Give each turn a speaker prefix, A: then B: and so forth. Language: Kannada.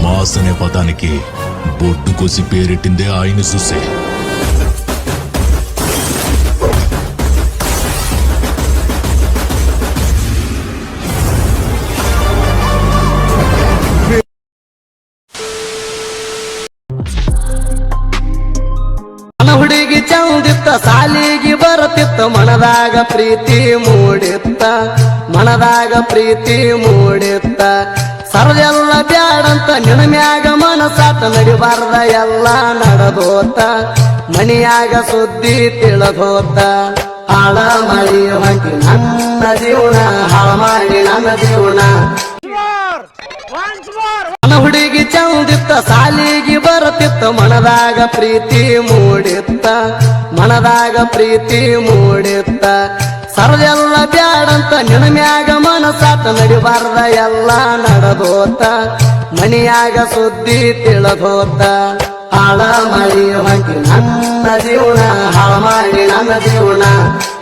A: మాస్ అనే పదానికి బొడ్డు కోసి పేరెట్టిందే ఆయన చూసే.
B: ಹುಡುಗಿ ಚಂದಿತ್ತ ಸಾಲಿಗೆ ಬರುತ್ತಿತ್ತ ಮನದಾಗ ಪ್ರೀತಿ ಮೂಡಿತ್ತ ಮನದಾಗ ಪ್ರೀತಿ ಮೂಡಿತ್ತ ಸರದೆಲ್ಲ ಬ್ಯಾಡಂತ ನಿನ್ನ ಮ್ಯಾಗ ಮನಸಾಟ ನಡಿಬಾರ್ದ ಎಲ್ಲ ನಡೆದೋತ ಮನಿಯಾಗ ಸುದ್ದಿ ತಿಳಿದೋತ ಹಾಳ ಮಾಡಿ ಹೊಂಟಿ ನನ್ನ ಜೀವನ ಹಾಳ ಮಾಡಿ ನನ್ನ ಜೀವನ. ಹುಡುಗಿ ಚಂದಿತ್ತ ಸಾಲಿಗೆ ಬರುತ್ತಿತ್ತ ಮನದಾಗ ಪ್ರೀತಿ ಮೂಡಿತ್ತ ಮನದಾಗ ಪ್ರೀತಿ ಮೂಡಿತ್ತ ಸರದೆಲ್ಲ ಬ್ಯಾಡಂತ ನಿನ್ನ ಮ್ಯಾಗ ಮನಸಾಟ ನಡಿಬಾರ್ದ ಎಲ್ಲ ನಡೆದೋತ ಮನಿಯಾಗ ಸುದ್ದಿ ತಿಳಿದೋತ ಹಾಳ ಮಾಡಿ ಹೊಂಟಿ ನನ್ನ ಜೀವನ ಹಾಳ ಮಾಡಿ ನನ್ನ ಜೀವನ.